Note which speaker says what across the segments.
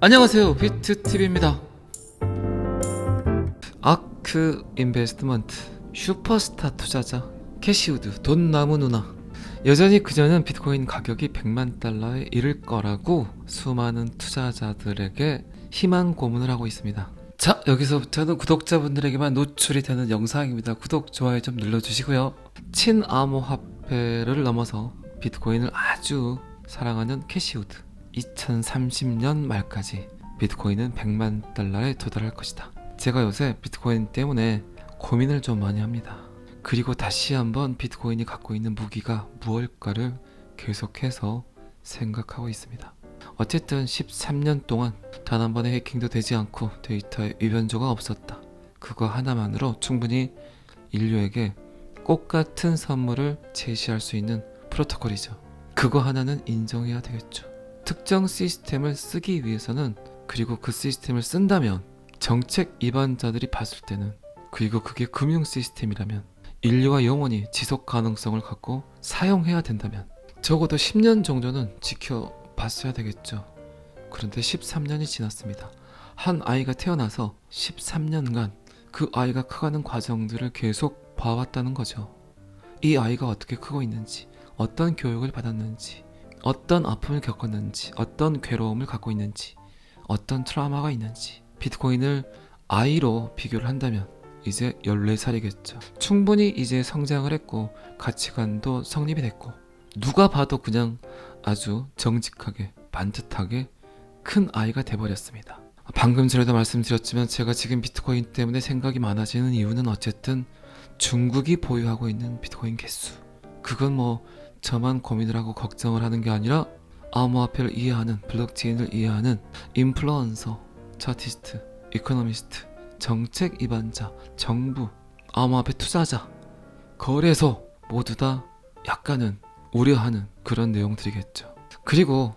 Speaker 1: 안녕하세요, 비트TV입니다. 아크 인베스트먼트 슈퍼스타 투자자 캐시우드 돈나무 누나. 여전히 그녀는 비트코인 가격이 100만 달러에 이를 거라고 수많은 투자자들에게 희망 고문을 하고 있습니다. 자, 여기서부터는 구독자분들에게만 노출이 되는 영상입니다. 구독, 좋아요 좀 눌러주시고요. 친암호화폐를 넘어서 비트코인을 아주 사랑하는 캐시우드. 2030년 말까지 비트코인은 100만 달러에 도달할 것이다. 제가 요새 비트코인 때문에 고민을 좀 많이 합니다. 그리고 다시 한번 비트코인이 갖고 있는 무기가 무엇일까를 계속해서 생각하고 있습니다. 어쨌든 13년 동안 단 한 번의 해킹도 되지 않고 데이터에 위변조가 없었다. 그거 하나만으로 충분히 인류에게 꽃 같은 선물을 제시할 수 있는 프로토콜이죠. 그거 하나는 인정해야 되겠죠. 특정 시스템을 쓰기 위해서는, 그리고 그 시스템을 쓴다면 정책 위반자들이 봤을 때는, 그리고 그게 금융 시스템이라면 인류가 영원히 지속 가능성을 갖고 사용해야 된다면 적어도 10년 정도는 지켜봤어야 되겠죠. 그런데 13년이 지났습니다. 한 아이가 태어나서 13년간 그 아이가 커가는 과정들을 계속 봐왔다는 거죠. 이 아이가 어떻게 크고 있는지, 어떤 교육을 받았는지, 어떤 아픔을 겪었는지, 어떤 괴로움을 갖고 있는지, 어떤 트라우마가 있는지. 비트코인을 아이로 비교를 한다면 이제 14살이겠죠. 충분히 이제 성장을 했고 가치관도 성립이 됐고 누가 봐도 그냥 아주 정직하게 반듯하게 큰 아이가 돼버렸습니다. 방금 전에도 말씀드렸지만 제가 지금 비트코인 때문에 생각이 많아지는 이유는 어쨌든 중국이 보유하고 있는 비트코인 개수. 그건 뭐 저만 고민을 하고 걱정을 하는 게 아니라 암호화폐를 이해하는, 블록체인을 이해하는 인플루언서, 차티스트, 이코노미스트, 정책 위반자, 정부, 암호화폐 투자자, 거래소 모두 다 약간은 우려하는 그런 내용들이겠죠. 그리고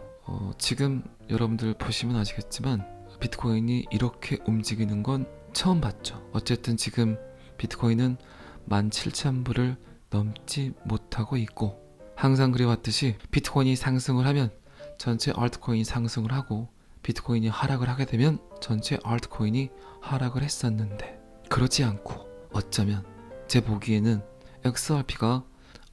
Speaker 1: 지금 여러분들 보시면 아시겠지만 비트코인이 이렇게 움직이는 건 처음 봤죠. 어쨌든 지금 비트코인은 17,000불을 넘지 못하고 있고, 항상 그래왔듯이 비트코인이 상승을 하면 전체 알트코인이 상승을 하고, 비트코인이 하락을 하게 되면 전체 알트코인이 하락을 했었는데, 그러지 않고 어쩌면 제 보기에는 XRP가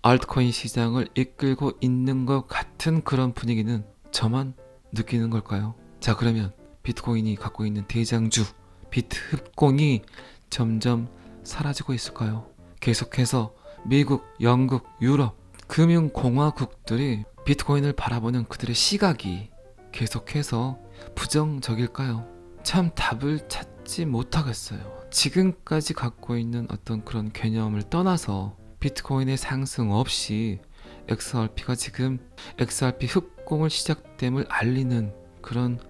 Speaker 1: 알트코인 시장을 이끌고 있는 것 같은 그런 분위기는 저만 느끼는 걸까요? 자, 그러면 비트코인이 갖고 있는 대장주 비트 흡공이 점점 사라지고 있을까요? 계속해서 미국, 영국, 유럽 금융공화국들이 비트코인을 바라보는 그들의 시각이 계속해서 부정적일까요? 참 답을 찾지 못하겠어요. 지금까지 갖고 있는 어떤 그런 개념을 떠나서 비트코인의 상승 없이 XRP가 지금 XRP 흡공을 시작됨을 알리는 그런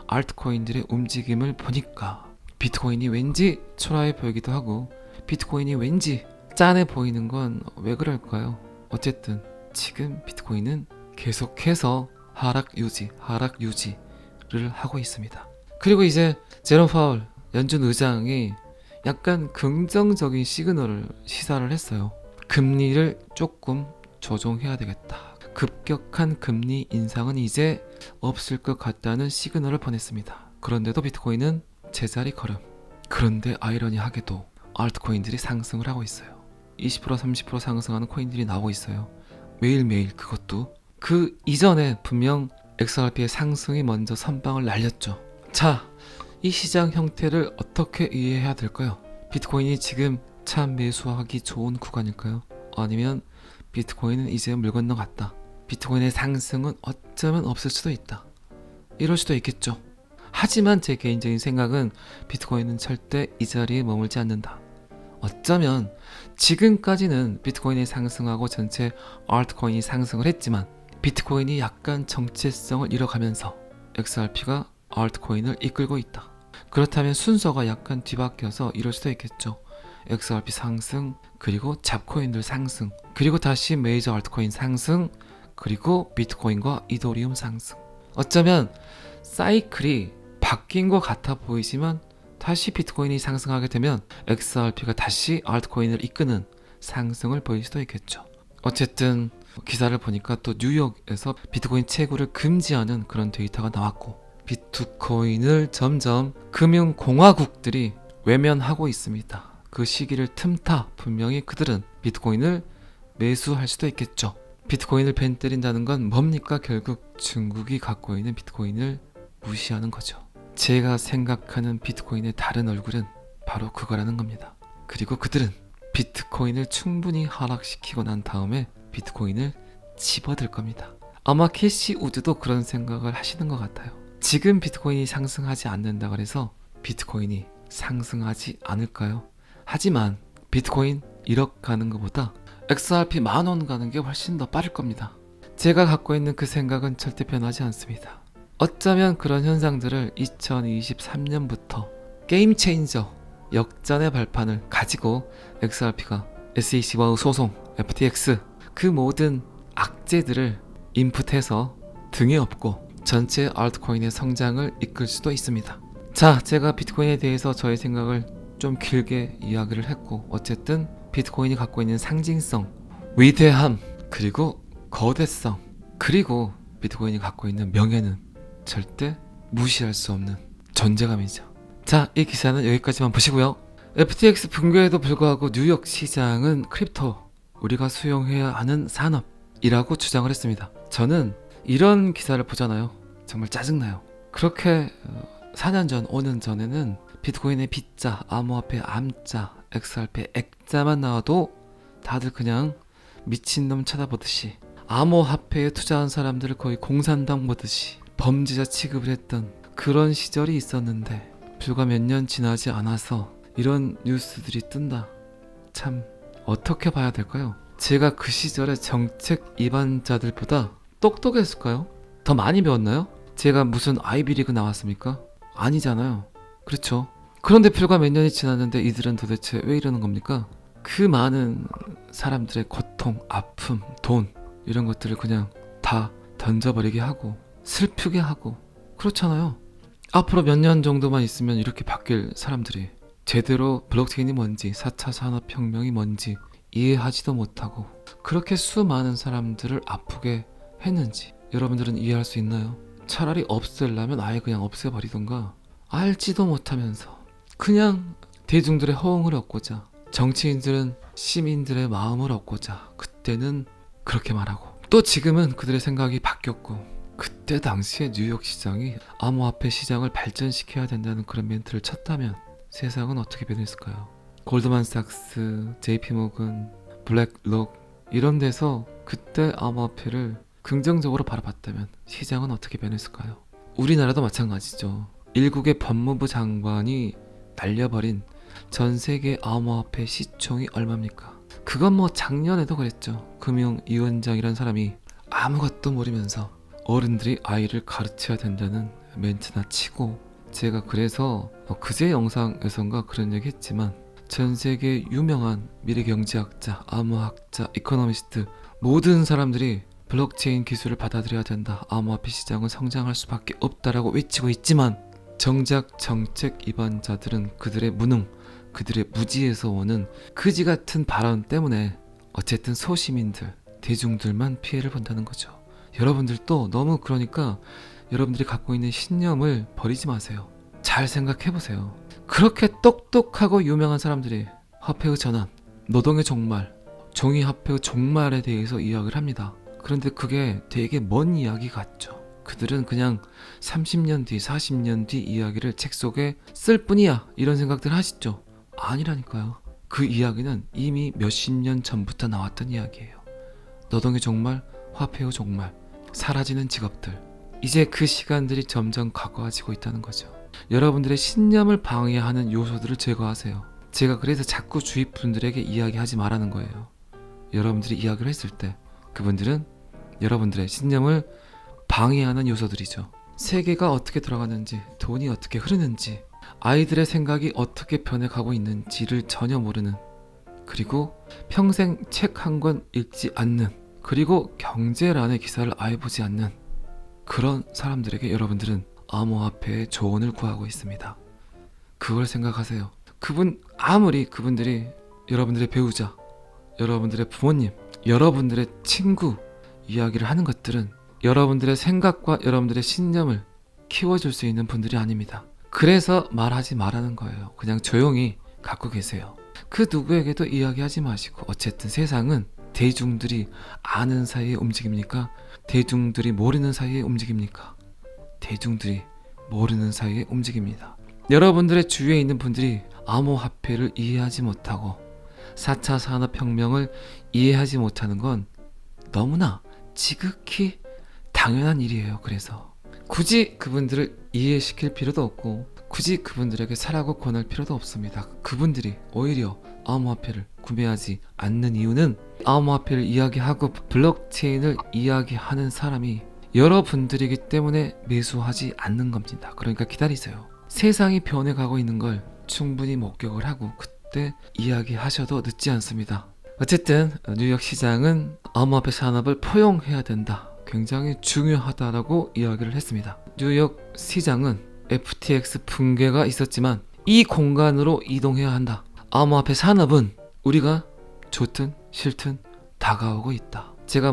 Speaker 1: 알트코인들의 움직임을 보니까 비트코인이 왠지 초라해 보이기도 하고, 비트코인이 왠지 짠해 보이는 건 왜 그럴까요? 어쨌든 지금 비트코인은 계속해서 하락 유지를 하고 있습니다. 그리고 이제 제롬 파월 연준 의장이 약간 긍정적인 시그널을 시사를 했어요. 금리를 조금 조정해야 되겠다. 급격한 금리 인상은 이제 없을 것 같다는 시그널을 보냈습니다. 그런데도 비트코인은 제자리 걸음. 그런데 아이러니하게도 알트코인들이 상승을 하고 있어요. 20% 30% 상승하는 코인들이 나오고 있어요. 매일매일. 그것도 그 이전에 분명 XRP의 상승이 먼저 선방을 날렸죠. 자, 이 시장 형태를 어떻게 이해해야 될까요? 비트코인이 지금 참 매수하기 좋은 구간일까요? 아니면 비트코인은 이제 물 건너갔다, 비트코인의 상승은 어쩌면 없을 수도 있다, 이럴 수도 있겠죠. 하지만 제 개인적인 생각은 비트코인은 절대 이 자리에 머물지 않는다. 어쩌면 지금까지는 비트코인이 상승하고 전체 알트코인이 상승을 했지만 비트코인이 약간 정체성을 잃어가면서 XRP가 알트코인을 이끌고 있다. 그렇다면 순서가 약간 뒤바뀌어서 이럴 수도 있겠죠. XRP 상승, 그리고 잡코인들 상승, 그리고 다시 메이저 알트코인 상승, 그리고 비트코인과 이더리움 상승. 어쩌면 사이클이 바뀐 것 같아 보이지만 다시 비트코인이 상승하게 되면 XRP가 다시 알트코인을 이끄는 상승을 보일 수도 있겠죠. 어쨌든 기사를 보니까 또 뉴욕에서 비트코인 채굴을 금지하는 그런 데이터가 나왔고, 비트코인을 점점 금융공화국들이 외면하고 있습니다. 그 시기를 틈타 분명히 그들은 비트코인을 매수할 수도 있겠죠. 비트코인을 벤 때린다는 건 뭡니까? 결국 중국이 갖고 있는 비트코인을 무시하는 거죠. 제가 생각하는 비트코인의 다른 얼굴은 바로 그거라는 겁니다. 그리고 그들은 비트코인을 충분히 하락시키고 난 다음에 비트코인을 집어들 겁니다. 아마 캐시 우드도 그런 생각을 하시는 것 같아요. 지금 비트코인이 상승하지 않는다 그래서 비트코인이 상승하지 않을까요? 하지만 비트코인 1억 가는 것보다 XRP 10,000원 가는 게 훨씬 더 빠를 겁니다. 제가 갖고 있는 그 생각은 절대 변하지 않습니다. 어쩌면 그런 현상들을 2023년부터 게임 체인저 역전의 발판을 가지고 XRP가 SEC와의 소송, FTX 그 모든 악재들을 인풋해서 등에 업고 전체 알트코인의 성장을 이끌 수도 있습니다. 자, 제가 비트코인에 대해서 저의 생각을 좀 길게 이야기를 했고 어쨌든 비트코인이 갖고 있는 상징성, 위대함, 그리고 거대성, 그리고 비트코인이 갖고 있는 명예는 절대 무시할 수 없는 존재감이죠. 자, 이 기사는 여기까지만 보시고요. FTX 붕괴에도 불구하고 뉴욕 시장은 크립토, 우리가 수용해야 하는 산업이라고 주장을 했습니다. 저는 이런 기사를 보잖아요. 정말 짜증나요. 그렇게 4년 전, 5년 전에는 비트코인의 B자, 암호화폐 암자, XRP 액자만 나와도 다들 그냥 미친놈 쳐다보듯이 암호화폐에 투자한 사람들을 거의 공산당 보듯이 범죄자 취급을 했던 그런 시절이 있었는데 불과 몇 년 지나지 않아서 이런 뉴스들이 뜬다. 참 어떻게 봐야 될까요? 제가 그 시절에 정책 입안자들보다 똑똑했을까요? 더 많이 배웠나요? 제가 무슨 아이비리그 나왔습니까? 아니잖아요. 그렇죠. 그런데 불과 몇 년이 지났는데 이들은 도대체 왜 이러는 겁니까? 그 많은 사람들의 고통, 아픔, 돈 이런 것들을 그냥 다 던져버리게 하고 슬프게 하고 그렇잖아요. 앞으로 몇 년 정도만 있으면 이렇게 바뀔 사람들이 제대로 블록체인이 뭔지 4차 산업혁명이 뭔지 이해하지도 못하고 그렇게 수많은 사람들을 아프게 했는지 여러분들은 이해할 수 있나요? 차라리 없애려면 아예 그냥 없애버리던가 알지도 못하면서 그냥 대중들의 호응을 얻고자 정치인들은 시민들의 마음을 얻고자 그때는 그렇게 말하고 또 지금은 그들의 생각이 바뀌었고 그때 당시에 뉴욕 시장이 암호화폐 시장을 발전시켜야 된다는 그런 멘트를 쳤다면 세상은 어떻게 변했을까요? 골드만삭스, JP모건, 블랙록 이런 데서 그때 암호화폐를 긍정적으로 바라봤다면 시장은 어떻게 변했을까요? 우리나라도 마찬가지죠. 일국의 법무부 장관이 날려버린 전 세계 암호화폐 시총이 얼마입니까? 그건 뭐 작년에도 그랬죠. 금융위원장이란 사람이 아무것도 모르면서 어른들이 아이를 가르쳐야 된다는 멘트나 치고 제가 그래서 그제 영상에선가 그런 얘기 했지만 전 세계 유명한 미래경제학자, 암호학자, 이코노미스트 모든 사람들이 블록체인 기술을 받아들여야 된다. 암호화폐 시장은 성장할 수밖에 없다라고 외치고 있지만 정작 정책 입안자들은 그들의 무능, 그들의 무지에서 오는 그지 같은 발언 때문에 어쨌든 소시민들, 대중들만 피해를 본다는 거죠. 여러분들도 너무 그러니까 여러분들이 갖고 있는 신념을 버리지 마세요. 잘 생각해보세요. 그렇게 똑똑하고 유명한 사람들이 화폐의 전환, 노동의 종말, 종이화폐의 종말에 대해서 이야기를 합니다. 그런데 그게 되게 먼 이야기 같죠. 그들은 그냥 30년 뒤, 40년 뒤 이야기를 책 속에 쓸 뿐이야 이런 생각들 하시죠? 아니라니까요. 그 이야기는 이미 몇십 년 전부터 나왔던 이야기예요. 노동의 종말, 화폐의 종말, 사라지는 직업들 이제 그 시간들이 점점 가까워지고 있다는 거죠. 여러분들의 신념을 방해하는 요소들을 제거하세요. 제가 그래서 자꾸 주위 분들에게 이야기하지 말라는 거예요. 여러분들이 이야기를 했을 때 그분들은 여러분들의 신념을 방해하는 요소들이죠. 세계가 어떻게 돌아가는지, 돈이 어떻게 흐르는지, 아이들의 생각이 어떻게 변해가고 있는지를 전혀 모르는, 그리고 평생 책 한 권 읽지 않는, 그리고 경제란의 기사를 아예 보지 않는 그런 사람들에게 여러분들은 암호화폐의 조언을 구하고 있습니다. 그걸 생각하세요. 아무리 그분들이 여러분들의 배우자, 여러분들의 부모님, 여러분들의 친구 이야기를 하는 것들은 여러분들의 생각과 여러분들의 신념을 키워줄 수 있는 분들이 아닙니다. 그래서 말하지 말라는 거예요. 그냥 조용히 갖고 계세요. 그 누구에게도 이야기하지 마시고, 어쨌든 세상은 대중들이 아는 사이에 움직입니까? 대중들이 모르는 사이에 움직입니까? 대중들이 모르는 사이에 움직입니다. 여러분들의 주위에 있는 분들이 암호화폐를 이해하지 못하고 4차 산업혁명을 이해하지 못하는 건 너무나 지극히 당연한 일이에요. 그래서 굳이 그분들을 이해시킬 필요도 없고, 굳이 그분들에게 사라고 권할 필요도 없습니다. 그분들이 오히려 암호화폐를 구매하지 않는 이유는, 암호화폐를 이야기하고 블록체인을 이야기하는 사람이 여러분들이기 때문에 매수하지 않는 겁니다. 그러니까 기다리세요. 세상이 변해가고 있는 걸 충분히 목격을 하고 그때 이야기하셔도 늦지 않습니다. 어쨌든 뉴욕 시장은 암호화폐 산업을 포용해야 된다, 굉장히 중요하다라고 이야기를 했습니다. 뉴욕 시장은 FTX 붕괴가 있었지만 이 공간으로 이동해야 한다. 암호화폐 산업은 우리가 좋든 싫든 다가오고 있다. 제가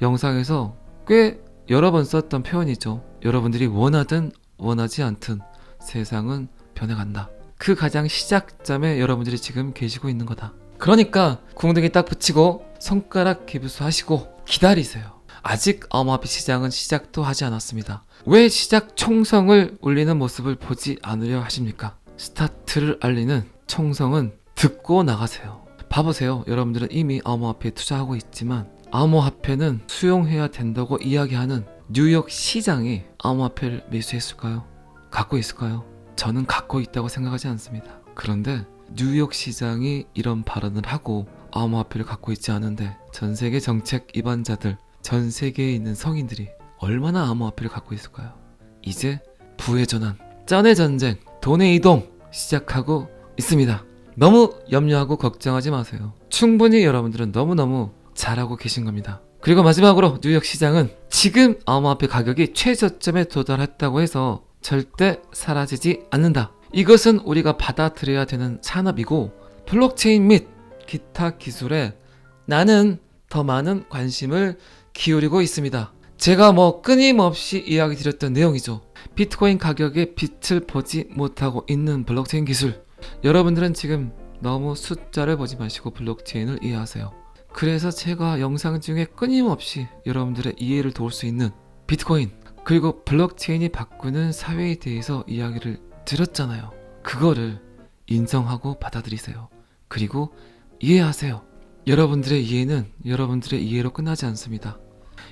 Speaker 1: 영상에서 꽤 여러 번 썼던 표현이죠. 여러분들이 원하든 원하지 않든 세상은 변해간다. 그 가장 시작점에 여러분들이 지금 계시고 있는 거다. 그러니까 궁둥이 딱 붙이고 손가락 기부수하시고 기다리세요. 아직 암호화폐 시장은 시작도 하지 않았습니다. 왜 시작 총성을 울리는 모습을 보지 않으려 하십니까? 스타트를 알리는 총성은 듣고 나가세요. 봐보세요. 여러분들은 이미 암호화폐에 투자하고 있지만 암호화폐는 수용해야 된다고 이야기하는 뉴욕 시장이 암호화폐를 매수했을까요? 갖고 있을까요? 저는 갖고 있다고 생각하지 않습니다. 그런데 뉴욕 시장이 이런 발언을 하고 암호화폐를 갖고 있지 않은데 전 세계 정책 입안자들, 전 세계에 있는 성인들이 얼마나 암호화폐를 갖고 있을까요? 이제 부의 전환, 짠의 전쟁, 돈의 이동 시작하고 있습니다. 너무 염려하고 걱정하지 마세요. 충분히 여러분들은 너무너무 잘하고 계신 겁니다. 그리고 마지막으로 뉴욕 시장은 지금 암호화폐 가격이 최저점에 도달했다고 해서 절대 사라지지 않는다. 이것은 우리가 받아들여야 되는 산업이고, 블록체인 및 기타 기술에 나는 더 많은 관심을 기울이고 있습니다. 제가 끊임없이 이야기 드렸던 내용이죠. 비트코인 가격에 빛을 보지 못하고 있는 블록체인 기술. 여러분들은 지금 너무 숫자를 보지 마시고 블록체인을 이해하세요. 그래서 제가 영상 중에 끊임없이 여러분들의 이해를 도울 수 있는 비트코인 그리고 블록체인이 바꾸는 사회에 대해서 이야기를 드렸잖아요. 그거를 인정하고 받아들이세요. 그리고 이해하세요. 여러분들의 이해는 여러분들의 이해로 끝나지 않습니다.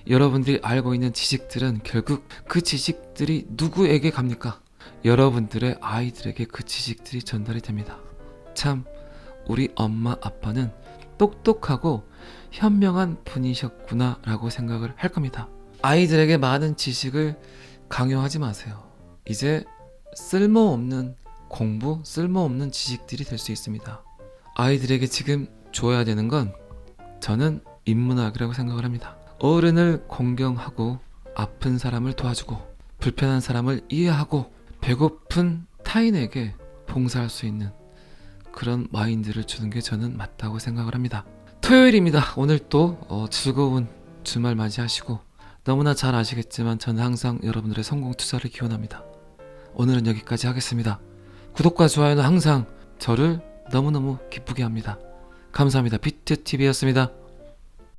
Speaker 1: 여러분들이 알고 있는 지식들은 결국 그 지식들이 누구에게 갑니까? 여러분들의 아이들에게 그 지식들이 전달이 됩니다. 참 우리 엄마 아빠는 똑똑하고 현명한 분이셨구나 라고 생각을 할 겁니다. 아이들에게 많은 지식을 강요하지 마세요. 이제 쓸모없는 공부, 쓸모없는 지식들이 될 수 있습니다. 아이들에게 지금 줘야 되는 건 저는 인문학이라고 생각을 합니다. 어른을 공경하고 아픈 사람을 도와주고 불편한 사람을 이해하고 배고픈 타인에게 봉사할 수 있는 그런 마인드를 주는 게 저는 맞다고 생각을 합니다. 토요일입니다. 오늘 또 즐거운 주말 맞이하시고, 너무나 잘 아시겠지만 저는 항상 여러분들의 성공 투자를 기원합니다. 오늘은 여기까지 하겠습니다. 구독과 좋아요는 항상 저를 너무너무 기쁘게 합니다. 감사합니다. 비트TV였습니다.